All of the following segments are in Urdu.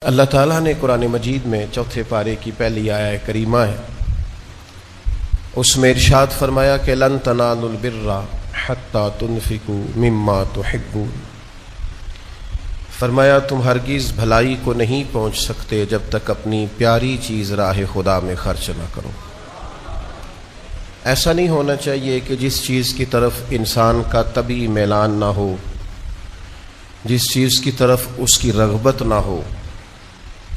اللہ تعالیٰ نے قرآن مجید میں چوتھے پارے کی پہلی آیت کریمہ ہے، اس میں ارشاد فرمایا کہ لن تنالوا البر حتی تنفقوا مما تحبون، فرمایا تم ہرگز بھلائی کو نہیں پہنچ سکتے جب تک اپنی پیاری چیز راہ خدا میں خرچ نہ کرو۔ ایسا نہیں ہونا چاہیے کہ جس چیز کی طرف انسان کا طبعی میلان نہ ہو، جس چیز کی طرف اس کی رغبت نہ ہو،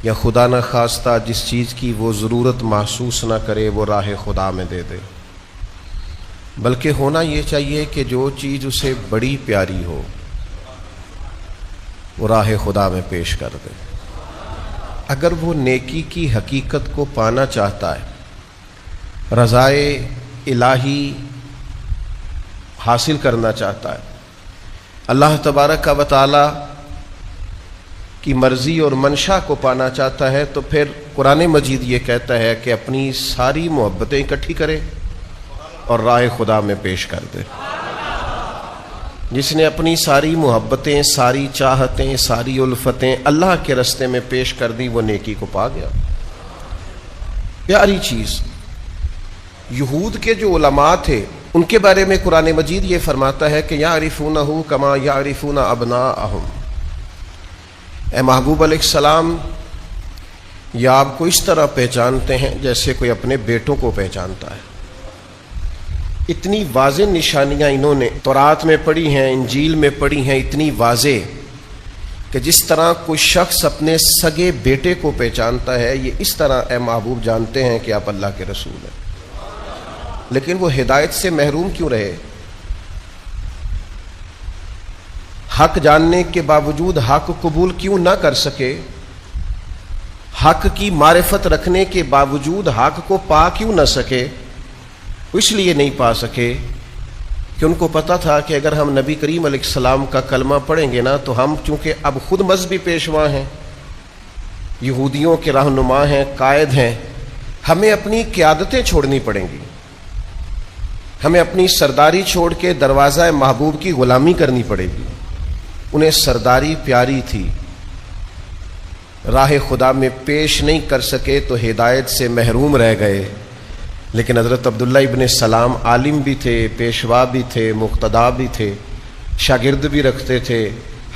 یا خدا نہ خواستہ جس چیز کی وہ ضرورت محسوس نہ کرے وہ راہ خدا میں دے دے، بلکہ ہونا یہ چاہیے کہ جو چیز اسے بڑی پیاری ہو وہ راہ خدا میں پیش کر دے۔ اگر وہ نیکی کی حقیقت کو پانا چاہتا ہے، رضائے الہی حاصل کرنا چاہتا ہے، اللہ تبارک و تعالی کی مرضی اور منشا کو پانا چاہتا ہے، تو پھر قرآن مجید یہ کہتا ہے کہ اپنی ساری محبتیں اکٹھی کرے اور راہ خدا میں پیش کر دے۔ جس نے اپنی ساری محبتیں، ساری چاہتیں، ساری الفتیں اللہ کے رستے میں پیش کر دی، وہ نیکی کو پا گیا۔ پیاری چیز۔ یہود کے جو علماء تھے ان کے بارے میں قرآن مجید یہ فرماتا ہے کہ یعرفونہ کما یعرفون ابناءہم، اے محبوب علیہ السلام یہ آپ کو اس طرح پہچانتے ہیں جیسے کوئی اپنے بیٹوں کو پہچانتا ہے۔ اتنی واضح نشانیاں انہوں نے تورات میں پڑھی ہیں، انجیل میں پڑھی ہیں، اتنی واضح کہ جس طرح کوئی شخص اپنے سگے بیٹے کو پہچانتا ہے، یہ اس طرح اے محبوب جانتے ہیں کہ آپ اللہ کے رسول ہیں۔ لیکن وہ ہدایت سے محروم کیوں رہے؟ حق جاننے کے باوجود حق قبول کیوں نہ کر سکے؟ حق کی معرفت رکھنے کے باوجود حق کو پا کیوں نہ سکے؟ اس لیے نہیں پا سکے کہ ان کو پتہ تھا کہ اگر ہم نبی کریم علیہ السلام کا کلمہ پڑھیں گے نا تو ہم چونکہ اب خود مذہبی پیشوا ہیں، یہودیوں کے رہنما ہیں، قائد ہیں، ہمیں اپنی قیادتیں چھوڑنی پڑیں گی، ہمیں اپنی سرداری چھوڑ کے دروازہ محبوب کی غلامی کرنی پڑے گی۔ انہیں سرداری پیاری تھی، راہ خدا میں پیش نہیں کر سکے تو ہدایت سے محروم رہ گئے۔ لیکن حضرت عبداللہ ابن سلام عالم بھی تھے، پیشوا بھی تھے، مقتدا بھی تھے، شاگرد بھی رکھتے تھے،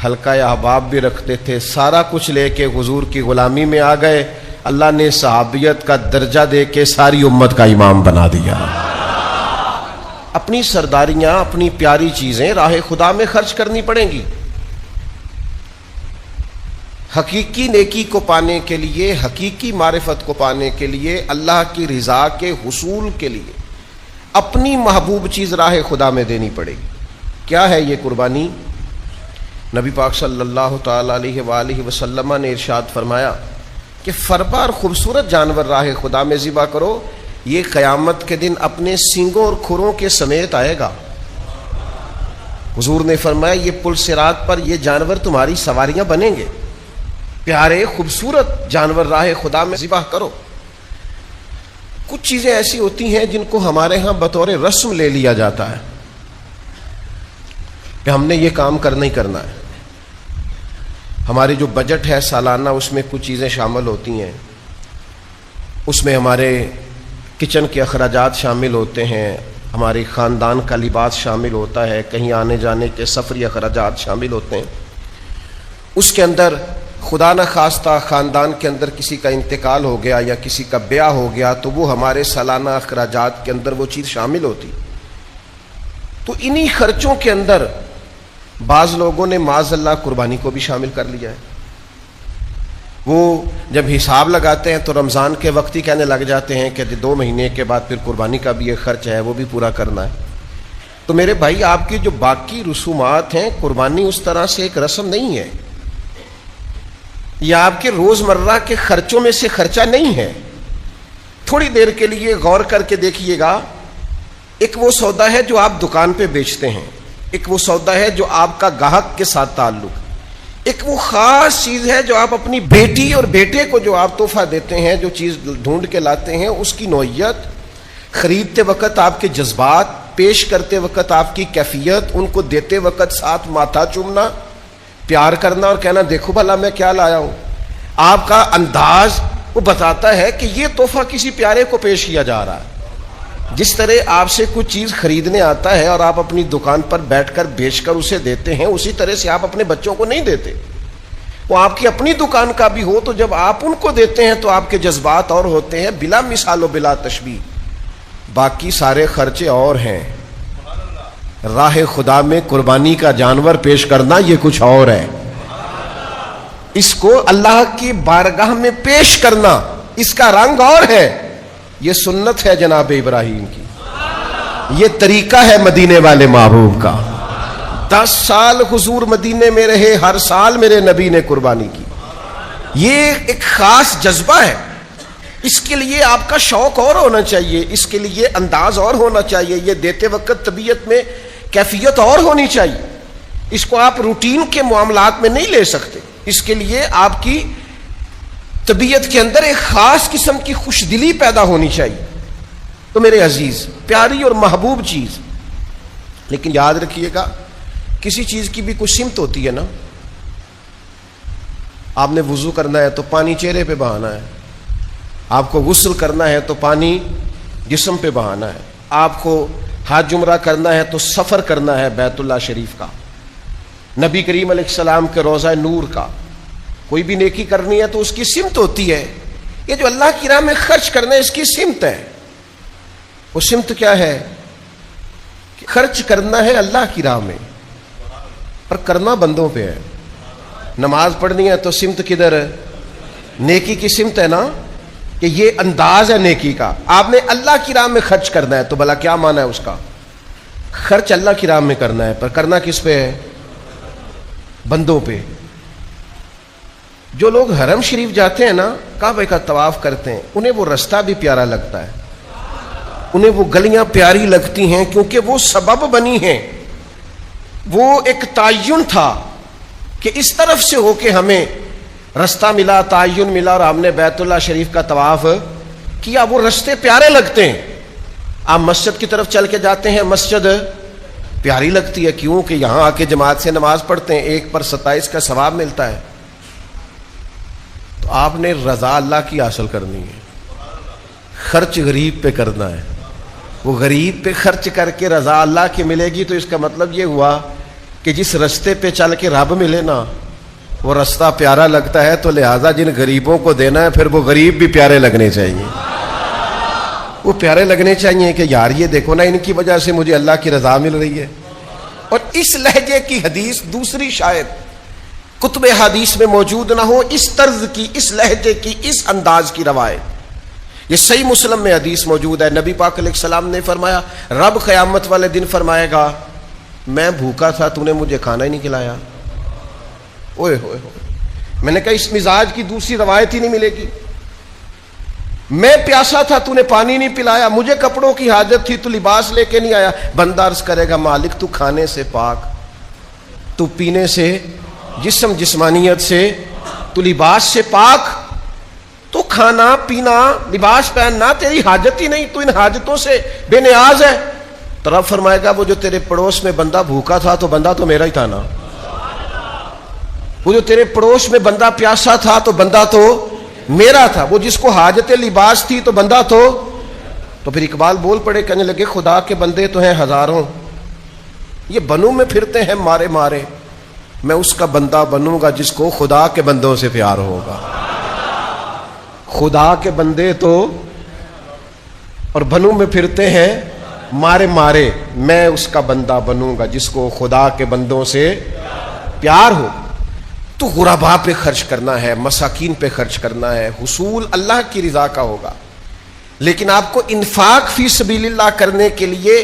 حلقہ احباب بھی رکھتے تھے، سارا کچھ لے کے حضور کی غلامی میں آ گئے۔ اللہ نے صحابیت کا درجہ دے کے ساری امت کا امام بنا دیا۔ اپنی سرداریاں، اپنی پیاری چیزیں راہ خدا میں خرچ کرنی پڑیں گی۔ حقیقی نیکی کو پانے کے لیے، حقیقی معرفت کو پانے کے لیے، اللہ کی رضا کے حصول کے لیے اپنی محبوب چیز راہ خدا میں دینی پڑے گی۔ کیا ہے یہ قربانی؟ نبی پاک صلی اللہ تعالی علیہ وآلہ وسلم نے ارشاد فرمایا کہ فربار خوبصورت جانور راہ خدا میں ذبح کرو، یہ قیامت کے دن اپنے سینگوں اور کھروں کے سمیت آئے گا۔ حضور نے فرمایا یہ پل صراط پر یہ جانور تمہاری سواریاں بنیں گے۔ پیارے خوبصورت جانور راہ خدا میں ذبح کرو۔ کچھ چیزیں ایسی ہوتی ہیں جن کو ہمارے ہاں بطور رسم لے لیا جاتا ہے کہ ہم نے یہ کام کرنا ہی کرنا ہے۔ ہماری جو بجٹ ہے سالانہ، اس میں کچھ چیزیں شامل ہوتی ہیں، اس میں ہمارے کچن کے اخراجات شامل ہوتے ہیں، ہمارے خاندان کا لباس شامل ہوتا ہے، کہیں آنے جانے کے سفری اخراجات شامل ہوتے ہیں۔ اس کے اندر خدا نہ خواستہ خاندان کے اندر کسی کا انتقال ہو گیا یا کسی کا بیاہ ہو گیا تو وہ ہمارے سالانہ اخراجات کے اندر وہ چیز شامل ہوتی۔ تو انہی خرچوں کے اندر بعض لوگوں نے معاذ اللہ قربانی کو بھی شامل کر لیا ہے۔ وہ جب حساب لگاتے ہیں تو رمضان کے وقت ہی کہنے لگ جاتے ہیں کہ 2 مہینے کے بعد پھر قربانی کا بھی ایک خرچ ہے، وہ بھی پورا کرنا ہے۔ تو میرے بھائی، آپ کی جو باقی رسومات ہیں، قربانی اس طرح سے ایک رسم نہیں ہے، یہ آپ کے روزمرہ کے خرچوں میں سے خرچہ نہیں ہے۔ تھوڑی دیر کے لیے غور کر کے دیکھیے گا، ایک وہ سودا ہے جو آپ دکان پہ بیچتے ہیں، ایک وہ سودا ہے جو آپ کا گاہک کے ساتھ تعلق، ایک وہ خاص چیز ہے جو آپ اپنی بیٹی اور بیٹے کو جو آپ تحفہ دیتے ہیں، جو چیز ڈھونڈ کے لاتے ہیں، اس کی نوعیت، خریدتے وقت آپ کے جذبات، پیش کرتے وقت آپ کی کیفیت، ان کو دیتے وقت ساتھ ماتھا چومنا، پیار کرنا اور کہنا دیکھو بھلا میں کیا لایا ہوں۔ آپ کا انداز وہ بتاتا ہے کہ یہ تحفہ کسی پیارے کو پیش کیا جا رہا ہے. جس طرح آپ سے کچھ چیز خریدنے آتا ہے اور آپ اپنی دکان پر بیٹھ کر بیچ کر اسے دیتے ہیں، اسی طرح سے آپ اپنے بچوں کو نہیں دیتے. وہ آپ کی اپنی دکان کا بھی ہو تو جب آپ ان کو دیتے ہیں تو آپ کے جذبات اور ہوتے ہیں، بلا مثال و بلا تشبیہ. باقی سارے خرچے اور ہیں. راہ خدا میں قربانی کا جانور پیش کرنا یہ کچھ اور ہے. اس کو اللہ کی بارگاہ میں پیش کرنا اس کا رنگ اور ہے. یہ سنت ہے جناب ابراہیم کی، یہ طریقہ ہے مدینے والے محبوب کا. 10 سال حضور مدینے میں رہے، ہر سال میرے نبی نے قربانی کی. یہ ایک خاص جذبہ ہے. اس کے لیے آپ کا شوق اور ہونا چاہیے، اس کے لیے انداز اور ہونا چاہیے. یہ دیتے وقت طبیعت میں کیفیت اور ہونی چاہیے. اس کو آپ روٹین کے معاملات میں نہیں لے سکتے. اس کے لیے آپ کی طبیعت کے اندر ایک خاص قسم کی خوش دلی پیدا ہونی چاہیے. تو میرے عزیز، پیاری اور محبوب چیز. لیکن یاد رکھیے گا، کسی چیز کی بھی کچھ سمت ہوتی ہے نا. آپ نے وضو کرنا ہے تو پانی چہرے پہ بہانا ہے، آپ کو غسل کرنا ہے تو پانی جسم پہ بہانا ہے، آپ کو حج عمرہ کرنا ہے تو سفر کرنا ہے بیت اللہ شریف کا، نبی کریم علیہ السلام کے روضہ نور کا. کوئی بھی نیکی کرنی ہے تو اس کی سمت ہوتی ہے. یہ جو اللہ کی راہ میں خرچ کرنا ہے اس کی سمت ہے. وہ سمت کیا ہے؟ کہ خرچ کرنا ہے اللہ کی راہ میں، پر کرنا بندوں پہ ہے. نماز پڑھنی ہے تو سمت کدھر ہے؟ نیکی کی سمت ہے نا، کہ یہ انداز ہے نیکی کا. آپ نے اللہ کی راہ میں خرچ کرنا ہے تو بھلا کیا معنی ہے اس کا؟ خرچ اللہ کی راہ میں کرنا ہے، پر کرنا کس پہ ہے؟ بندوں پہ. جو لوگ حرم شریف جاتے ہیں نا، کعبہ کا طواف کرتے ہیں، انہیں وہ رستہ بھی پیارا لگتا ہے، انہیں وہ گلیاں پیاری لگتی ہیں، کیونکہ وہ سبب بنی ہیں. وہ ایک تعین تھا کہ اس طرف سے ہو کے ہمیں رستہ ملا، تعین ملا اور ہم نے بیت اللہ شریف کا طواف کیا. وہ رستے پیارے لگتے ہیں. آپ مسجد کی طرف چل کے جاتے ہیں، مسجد پیاری لگتی ہے. کیوں کہ یہاں آ کے جماعت سے نماز پڑھتے ہیں، 1 پر 27 کا ثواب ملتا ہے. تو آپ نے رضا اللہ کی حاصل کرنی ہے، خرچ غریب پہ کرنا ہے. وہ غریب پہ خرچ کر کے رضا اللہ کی ملے گی تو اس کا مطلب یہ ہوا کہ جس رستے پہ چل کے رب ملے نا وہ رستہ پیارا لگتا ہے. تو لہٰذا جن غریبوں کو دینا ہے پھر وہ غریب بھی پیارے لگنے چاہیے. وہ پیارے لگنے چاہیے کہ یار یہ دیکھو نا، ان کی وجہ سے مجھے اللہ کی رضا مل رہی ہے. اور اس لہجے کی حدیث دوسری شاید کتب حدیث میں موجود نہ ہو، اس طرز کی، اس لہجے کی، اس انداز کی روایت. یہ صحیح مسلم میں حدیث موجود ہے. نبی پاک علیہ السلام نے فرمایا، رب قیامت والے دن فرمائے گا، میں بھوکا تھا تو نے مجھے کھانا ہی نہیں کھلایا. اوئے ہوئے ہوئے. میں نے کہا اس مزاج کی دوسری روایت ہی نہیں ملے گی. میں پیاسا تھا تو نے پانی نہیں پلایا، مجھے کپڑوں کی حاجت تھی تو لباس لے کے نہیں آیا. بندہ عرض کرے گا، مالک تو کھانے سے پاک، تو پینے سے، جسم جسمانیت سے، تو لباس سے پاک، تو کھانا پینا لباس پہننا تیری حاجت ہی نہیں، تو ان حاجتوں سے بے نیاز ہے. تو رب فرمائے گا، وہ جو تیرے پڑوس میں بندہ بھوکا تھا تو بندہ تو میرا ہی تھا نا. وہ جو تیرے پڑوس میں بندہ پیاسا تھا تو بندہ تو میرا تھا. وہ جس کو حاجت لباس تھی تو بندہ تو پھر اقبال بول پڑے، کہنے لگے خدا کے بندے تو ہیں ہزاروں، یہ بنوں میں پھرتے ہیں مارے مارے. میں اس کا بندہ بنوں گا جس کو خدا کے بندوں سے پیار ہوگا. خدا کے بندے تو اور بنوں میں پھرتے ہیں مارے مارے، میں اس کا بندہ بنوں گا جس کو خدا کے بندوں سے پیار ہو. تو غرباء پہ خرچ کرنا ہے، مساکین پہ خرچ کرنا ہے. حصول اللہ کی رضا کا ہوگا، لیکن آپ کو انفاق فی سبیل اللہ کرنے کے لیے،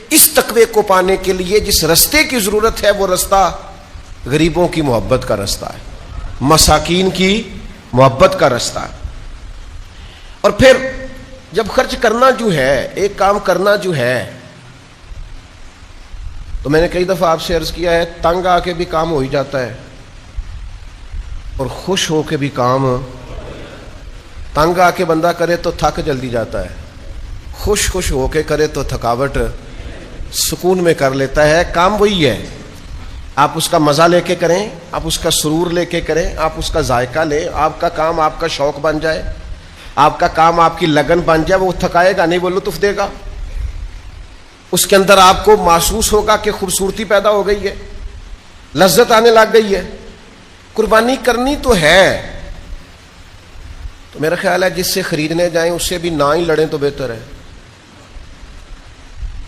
اس تقوی کو پانے کے لیے جس رستے کی ضرورت ہے وہ رستہ غریبوں کی محبت کا رستہ ہے، مساکین کی محبت کا رستہ ہے. اور پھر جب خرچ کرنا جو ہے، ایک کام کرنا جو ہے، تو میں نے کئی دفعہ آپ سے عرض کیا ہے، تنگ آ کے بھی کام ہو ہی جاتا ہے اور خوش ہو کے بھی کام. تنگ آ کے بندہ کرے تو تھک جلدی جاتا ہے، خوش ہو کے کرے تو تھکاوٹ سکون میں کر لیتا ہے. کام وہی ہے آپ اس کا مزہ لے کے کریں, آپ اس کا سرور لے کے کریں, آپ اس کا ذائقہ لیں, آپ کا کام آپ کا شوق بن جائے, آپ کا کام آپ کی لگن بن جائے. وہ تھکائے گا نہیں, وہ لطف دے گا. اس کے اندر آپ کو محسوس ہوگا کہ خوبصورتی پیدا ہو گئی ہے, لذت آنے لگ گئی ہے. قربانی کرنی تو ہے. تو میرا خیال ہے جس سے خریدنے جائیں اس سے بھی نہ ہی لڑیں تو بہتر ہے.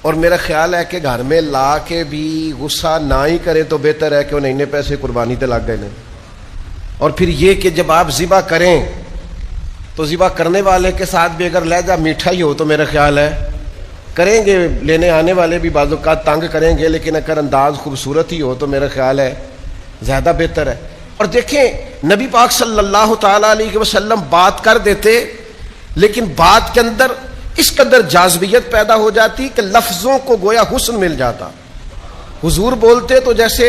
اور میرا خیال ہے کہ گھر میں لا کے بھی غصہ نہ ہی کریں تو بہتر ہے کہ وہ نئے پیسے قربانی تے لگ گئے نے. اور پھر یہ کہ جب آپ ذبح کریں تو ذبح کرنے والے کے ساتھ بھی اگر لہجہ میٹھا ہی ہو تو میرا خیال ہے کریں گے, لینے آنے والے بھی بعض اوقات تنگ کریں گے, لیکن اگر انداز خوبصورت ہی ہو تو میرا خیال ہے زیادہ بہتر ہے. اور دیکھیں نبی پاک صلی اللہ تعالی علیہ وسلم بات کر دیتے, لیکن بات کے اندر اس قدر جاذبیت پیدا ہو جاتی کہ لفظوں کو گویا حسن مل جاتا. حضور بولتے تو جیسے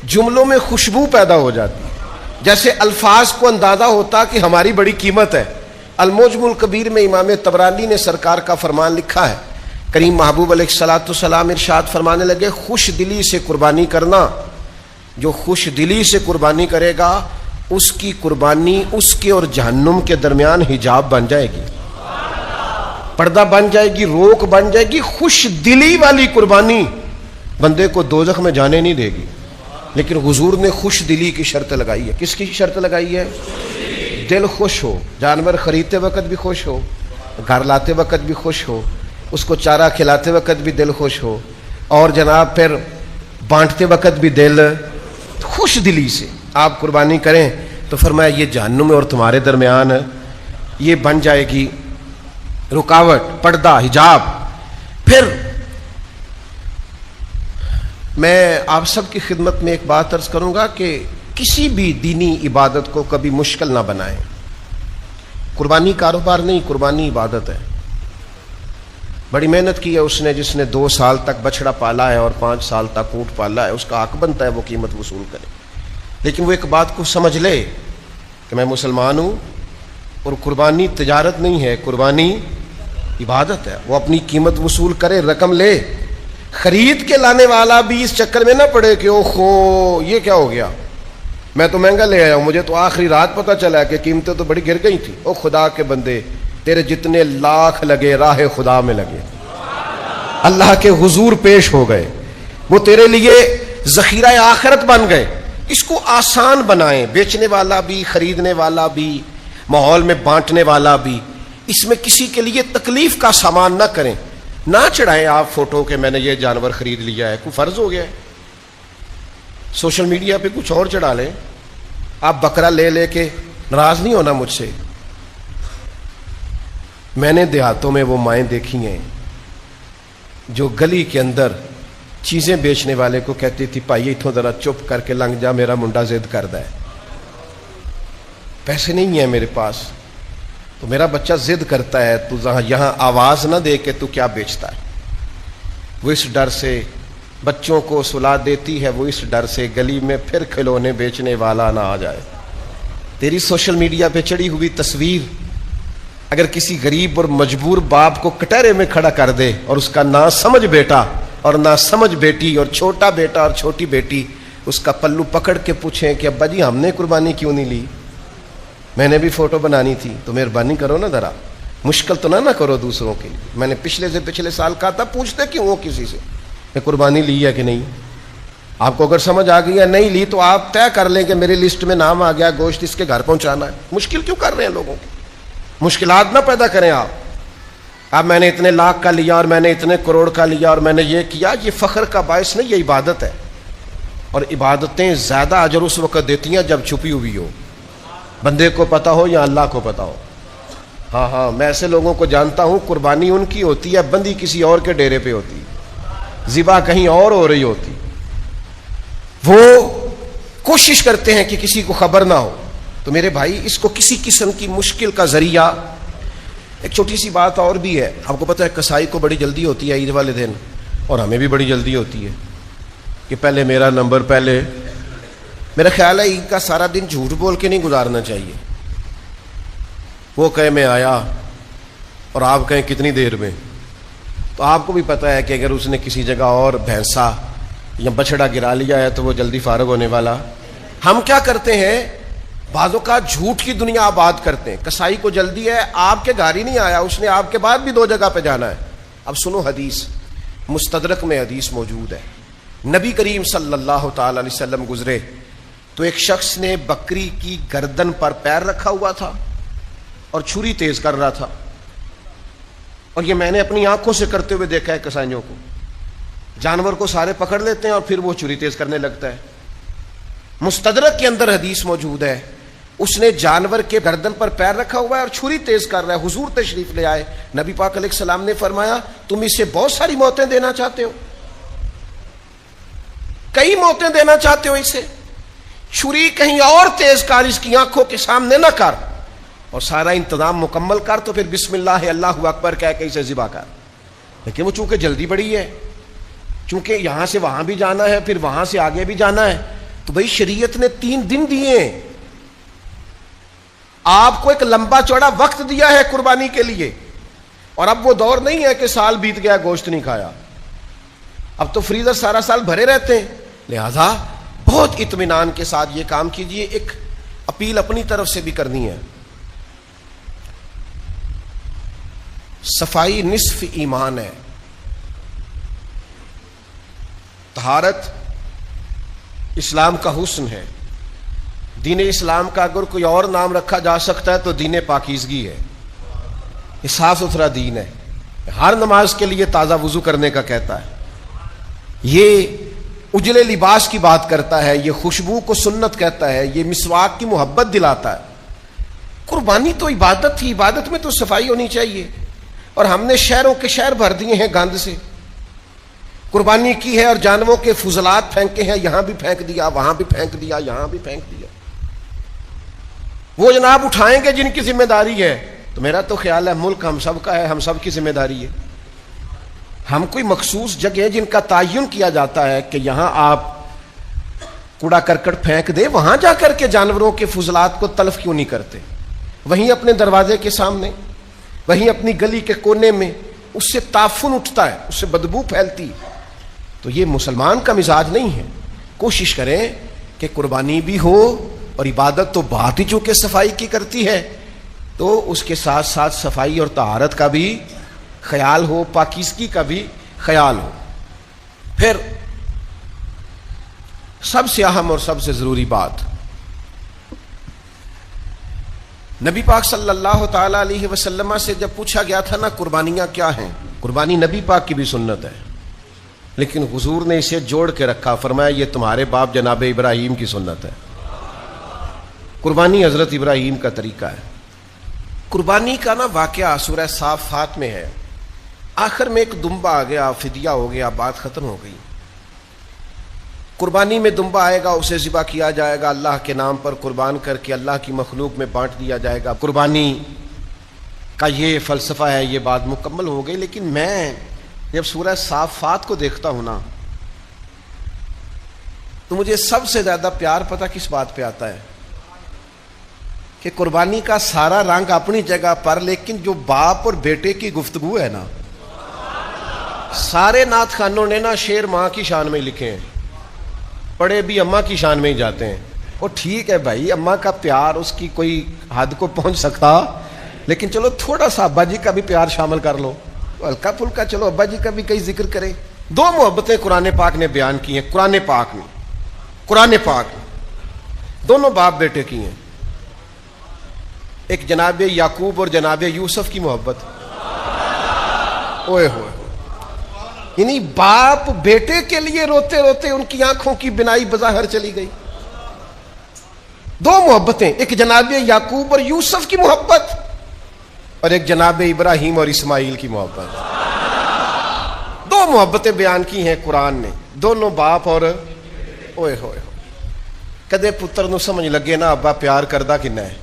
جملوں میں خوشبو پیدا ہو جاتی, جیسے الفاظ کو اندازہ ہوتا کہ ہماری بڑی قیمت ہے. المعجم الکبیر میں امام طبرانی نے سرکار کا فرمان لکھا ہے. کریم محبوب علیہ الصلوۃ والسلام ارشاد فرمانے لگے, خوش دلی سے قربانی کرنا, جو خوش دلی سے قربانی کرے گا اس کی قربانی اس کے اور جہنم کے درمیان حجاب بن جائے گی, پردہ بن جائے گی, روک بن جائے گی. خوش دلی والی قربانی بندے کو دوزخ میں جانے نہیں دے گی. لیکن حضور نے خوش دلی کی شرط لگائی ہے. کس کی شرط لگائی ہے؟ دل خوش ہو, جانور خریدتے وقت بھی خوش ہو, گھر لاتے وقت بھی خوش ہو, اس کو چارہ کھلاتے وقت بھی دل خوش ہو, اور جناب پھر بانٹتے وقت بھی دل خوش دلی سے آپ قربانی کریں. تو فرمایا یہ جہنم اور تمہارے درمیان یہ بن جائے گی رکاوٹ, پردہ, حجاب. پھر میں آپ سب کی خدمت میں ایک بات عرض کروں گا کہ کسی بھی دینی عبادت کو کبھی مشکل نہ بنائیں. قربانی کاروبار نہیں, قربانی عبادت ہے. بڑی محنت کی ہے اس نے جس نے 2 سال تک بچڑا پالا ہے اور 5 سال تک اونٹ پالا ہے, اس کا حق بنتا ہے وہ قیمت وصول کرے. لیکن وہ ایک بات کو سمجھ لے کہ میں مسلمان ہوں اور قربانی تجارت نہیں ہے, قربانی عبادت ہے. وہ اپنی قیمت وصول کرے, رقم لے. خرید کے لانے والا بھی اس چکر میں نہ پڑے کہ او خو یہ کیا ہو گیا, میں تو مہنگا لے آیا ہوں, مجھے تو آخری رات پتہ چلا کہ قیمتیں تو بڑی گر گئی تھی. او خدا کے بندے, تیرے جتنے لاکھ لگے راہ خدا میں لگے, اللہ کے حضور پیش ہو گئے, وہ تیرے لیے ذخیرہ آخرت بن گئے. اس کو آسان بنائیں, بیچنے والا بھی, خریدنے والا بھی, ماحول میں بانٹنے والا بھی. اس میں کسی کے لیے تکلیف کا سامان نہ کریں. نہ چڑھائیں آپ فوٹو کہ میں نے یہ جانور خرید لیا ہے, کوئی فرض ہو گیا ہے. سوشل میڈیا پہ کچھ اور چڑھا لیں. آپ بکرا لے لے کے ناراض نہیں ہونا مجھ سے. میں نے دیہاتوں میں وہ مائیں دیکھی ہیں جو گلی کے اندر چیزیں بیچنے والے کو کہتی تھی بھائی اتھوں ذرا چپ کر کے لنگ جا, میرا منڈا ضد کردا ہے, پیسے نہیں ہیں میرے پاس, تو میرا بچہ ضد کرتا ہے, تو یہاں آواز نہ دے کہ تو کیا بیچتا ہے. وہ اس ڈر سے بچوں کو سلا دیتی ہے, وہ اس ڈر سے گلی میں پھر کھلونے بیچنے والا نہ آ جائے. تیری سوشل میڈیا پہ چڑھی ہوئی تصویر اگر کسی غریب اور مجبور باپ کو کٹہرے میں کھڑا کر دے اور اس کا نہ سمجھ بیٹا اور نہ سمجھ بیٹی اور چھوٹا بیٹا اور چھوٹی بیٹی اس کا پلو پکڑ کے پوچھیں کہ ابا جی ہم نے قربانی کیوں نہیں لی, میں نے بھی فوٹو بنانی تھی, تو مہربانی کرو نا ذرا, مشکل تو نہ کرو دوسروں کے لیے. میں نے پچھلے سال کہا تھا پوچھتے کیوں ہو کسی سے کہ قربانی لی ہے کہ نہیں. آپ کو اگر سمجھ آ گئی ہے نہیں لی تو آپ طے کر لیں کہ میری لسٹ میں نام آ گیا, گوشت اس کے گھر پہنچانا ہے. مشکل کیوں کر رہے ہیں لوگوں کی, مشکلات نہ پیدا کریں آپ. اب میں نے اتنے لاکھ کا لیا اور میں نے اتنے کروڑ کا لیا اور میں نے یہ کیا, یہ فخر کا باعث نہیں, یہ عبادت ہے. اور عبادتیں زیادہ اجر اس وقت دیتی ہیں جب چھپی ہوئی ہو, بندے کو پتا ہو یا اللہ کو پتا ہو. ہاں میں ایسے لوگوں کو جانتا ہوں قربانی ان کی ہوتی ہے, بندی کسی اور کے ڈیرے پہ ہوتی, ذبح کہیں اور ہو رہی ہوتی. وہ کوشش کرتے ہیں کہ کسی کو خبر نہ ہو. تو میرے بھائی اس کو کسی قسم کی مشکل کا ذریعہ. ایک چھوٹی سی بات اور بھی ہے, آپ کو پتہ ہے کسائی کو بڑی جلدی ہوتی ہے عید والے دن, اور ہمیں بھی بڑی جلدی ہوتی ہے کہ پہلے میرا نمبر, پہلے. میرا خیال ہے عید کا سارا دن جھوٹ بول کے نہیں گزارنا چاہیے. وہ کہے میں آیا اور آپ کہیں کتنی دیر میں, تو آپ کو بھی پتہ ہے کہ اگر اس نے کسی جگہ اور بھینسا یا بچڑا گرا لیا ہے تو وہ جلدی فارغ ہونے والا. ہم کیا کرتے ہیں, بعضوں کا جھوٹ کی دنیا آباد کرتے ہیں. کسائی کو جلدی ہے, آپ کے گھر ہی نہیں آیا, اس نے آپ کے بعد بھی 2 جگہ پہ جانا ہے. اب سنو حدیث, مستدرک میں حدیث موجود ہے. نبی کریم صلی اللہ تعالی علیہ وسلم گزرے تو ایک شخص نے بکری کی گردن پر پیر رکھا ہوا تھا اور چھری تیز کر رہا تھا. اور یہ میں نے اپنی آنکھوں سے کرتے ہوئے دیکھا ہے کسائیوں کو. جانور کو سارے پکڑ لیتے ہیں اور پھر وہ چھری تیز کرنے لگتا ہے. مستدرک کے اندر حدیث موجود ہے, اس نے جانور کے گردن پر پیر رکھا ہوا ہے اور چھری تیز کر رہا ہے. حضور تشریف لے آئے, نبی پاک علیہ السلام نے فرمایا تم اسے بہت ساری موتیں دینا چاہتے ہو, کئی موتیں دینا چاہتے ہو اسے. چھری کہیں اور تیز کر, اس کی آنکھوں کے سامنے نہ کر, اور سارا انتظام مکمل کر تو پھر بسم اللہ اللہ اکبر کہہ کے اسے ذبح کر. لیکن وہ چونکہ جلدی بڑی ہے, چونکہ یہاں سے وہاں بھی جانا ہے, پھر وہاں سے آگے بھی جانا ہے, تو بھئی شریعت نے 3 دن دیے, آپ کو ایک لمبا چوڑا وقت دیا ہے قربانی کے لیے. اور اب وہ دور نہیں ہے کہ سال بیت گیا گوشت نہیں کھایا, اب تو فریزر سارا سال بھرے رہتے ہیں. لہذا بہت اطمینان کے ساتھ یہ کام کیجئے. ایک اپیل اپنی طرف سے بھی کرنی ہے, صفائی نصف ایمان ہے. طہارت اسلام کا حسن ہے. دین اسلام کا اگر کوئی اور نام رکھا جا سکتا ہے تو دین پاکیزگی ہے. یہ صاف ستھرا دین ہے. ہر نماز کے لیے تازہ وضو کرنے کا کہتا ہے, یہ اجلے لباس کی بات کرتا ہے, یہ خوشبو کو سنت کہتا ہے, یہ مسواک کی محبت دلاتا ہے. قربانی تو عبادت تھی, عبادت میں تو صفائی ہونی چاہیے. اور ہم نے شہروں کے شہر بھر دیے ہیں گند سے. قربانی کی ہے اور جانوروں کے فضلات پھینکے ہیں, یہاں بھی پھینک دیا, وہاں بھی پھینک دیا, یہاں بھی پھینک دیا. وہ جناب اٹھائیں گے جن کی ذمہ داری ہے. تو میرا تو خیال ہے ملک ہم سب کا ہے, ہم سب کی ذمہ داری ہے. ہم کوئی مخصوص جگہ جن کا تعین کیا جاتا ہے کہ یہاں آپ کوڑا کرکٹ پھینک دے, وہاں جا کر کے جانوروں کے فضلات کو تلف کیوں نہیں کرتے؟ وہیں اپنے دروازے کے سامنے, وہیں اپنی گلی کے کونے میں, اس سے تعفن اٹھتا ہے, اس سے بدبو پھیلتی. تو یہ مسلمان کا مزاج نہیں ہے. کوشش کریں کہ قربانی بھی ہو, اور عبادت تو بات ہی چونکہ صفائی کی کرتی ہے, تو اس کے ساتھ ساتھ صفائی اور طہارت کا بھی خیال ہو, پاکیزگی کا بھی خیال ہو. پھر سب سے اہم اور سب سے ضروری بات, نبی پاک صلی اللہ تعالی علیہ وسلم سے جب پوچھا گیا تھا نا قربانیاں کیا ہیں, قربانی نبی پاک کی بھی سنت ہے, لیکن حضور نے اسے جوڑ کے رکھا, فرمایا یہ تمہارے باپ جناب ابراہیم کی سنت ہے. قربانی حضرت ابراہیم کا طریقہ ہے. قربانی کا نا واقعہ سورہ صافات میں ہے. آخر میں ایک دمبا آ گیا, فدیہ ہو گیا, بات ختم ہو گئی. قربانی میں دمبا آئے گا, اسے ذبح کیا جائے گا, اللہ کے نام پر قربان کر کے اللہ کی مخلوق میں بانٹ دیا جائے گا. قربانی کا یہ فلسفہ ہے, یہ بات مکمل ہو گئی. لیکن میں جب سورہ صافات کو دیکھتا ہوں نا, تو مجھے سب سے زیادہ پیار پتہ کس بات پہ آتا ہے کہ قربانی کا سارا رنگ اپنی جگہ پر, لیکن جو باپ اور بیٹے کی گفتگو ہے نا, سارے نعت خانوں نے نا شعر ماں کی شان میں لکھے ہیں, پڑھے بھی اماں کی شان میں ہی جاتے ہیں. اور ٹھیک ہے بھائی, اماں کا پیار اس کی کوئی حد کو پہنچ سکتا, لیکن چلو تھوڑا سا ابا جی کا بھی پیار شامل کر لو, ہلکا پھلکا چلو ابا جی کا بھی کئی ذکر کرے. 2 محبتیں قرآن پاک نے بیان کی ہیں, قرآن پاک میں دونوں باپ بیٹے کی ہیں. ایک جناب یعقوب اور جناب یوسف کی محبت, اوئے ہوئے, یعنی باپ بیٹے کے لیے روتے روتے ان کی آنکھوں کی بنائی بظاہر چلی گئی. 2 محبتیں, ایک جناب یعقوب اور یوسف کی محبت, اور ایک جناب ابراہیم اور اسماعیل کی محبت. 2 محبتیں بیان کی ہیں قرآن نے, دونوں باپ اور اوئے ہوئے. کدے پتر نو سمجھ لگے نا ابا پیار کردہ کنا ہے,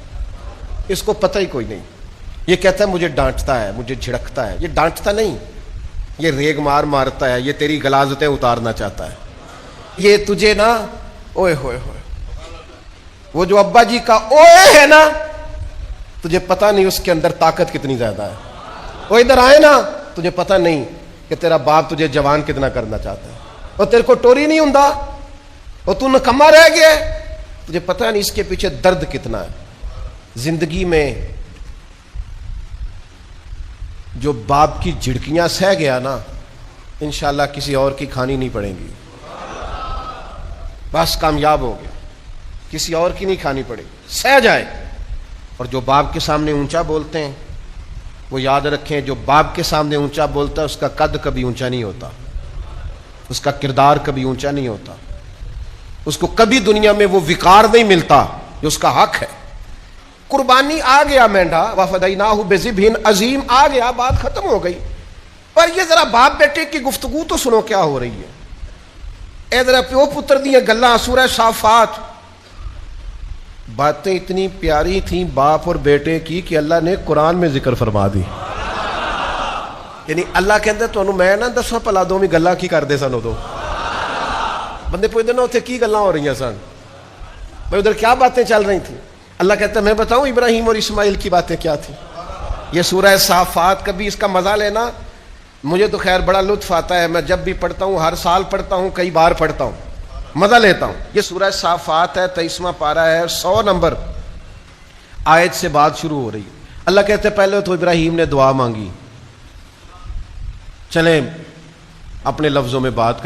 اس کو پتہ ہی کوئی نہیں. یہ کہتا ہے مجھے ڈانٹتا ہے, مجھے جھڑکتا ہے. یہ ڈانٹتا نہیں, یہ ریگ مارتا ہے, یہ تیری غلاظتیں اتارنا چاہتا ہے. یہ تجھے نا اوئے ہوئے ہوئے, وہ جو ابا جی کا اوئے ہے نا, تجھے پتہ نہیں اس کے اندر طاقت کتنی زیادہ ہے. وہ ادھر آئے نا, تجھے پتہ نہیں کہ تیرا باپ تجھے جوان کتنا کرنا چاہتا ہے. اور تیرے کو ٹوری نہیں ہوندا اور تو نکما رہ گیا ہے. تجھے پتہ نہیں اس کے پیچھے درد کتنا ہے. زندگی میں جو باپ کی جھڑکیاں سہ گیا نا، انشاءاللہ کسی اور کی کھانی نہیں پڑیں گی. بس کامیاب ہو گیا، کسی اور کی نہیں کھانی پڑے گی، سہ جائے. اور جو باپ کے سامنے اونچا بولتے ہیں وہ یاد رکھیں، جو باپ کے سامنے اونچا بولتا ہے اس کا قد کبھی اونچا نہیں ہوتا، اس کا کردار کبھی اونچا نہیں ہوتا، اس کو کبھی دنیا میں وہ وقار نہیں ملتا جو اس کا حق ہے. قربانی آ گیا مینڈا، وَفَدَيْنَاهُ بِذِبْحٍ عظیم آ گیا، بات ختم ہو گئی. پر یہ ذرا باپ بیٹے کی گفتگو تو سنو کیا ہو رہی ہے. اے ذرا پیو پتر دیاں گلاں، سورہ صافات. باتیں اتنی پیاری تھیں باپ اور بیٹے کی کہ اللہ نے قرآن میں ذکر فرما دی. یعنی اللہ کہندے تانوں میں نہ دساں پلا دوویں گلاں کی کردے سن ادوں. بندے پوچھتے نا اتنے کی گلاں ہو رہی سن، بھائی ادھر کیا باتیں چل رہی تھیں. اللہ کہتا ہے میں بتاؤں ابراہیم اور اسماعیل کی باتیں کیا تھیں. یہ سورہ صافات، کبھی اس کا مزہ لینا. مجھے تو خیر بڑا لطف آتا ہے، میں جب بھی پڑھتا ہوں، ہر سال پڑھتا ہوں، کئی بار پڑھتا ہوں، مزہ لیتا ہوں. یہ سورہ صافات ہے، 23واں پارہ ہے، 100 نمبر آیت سے بات شروع ہو رہی ہے. اللہ کہتے ہیں پہلے تو ابراہیم نے دعا مانگی. چلیں اپنے لفظوں میں بات کر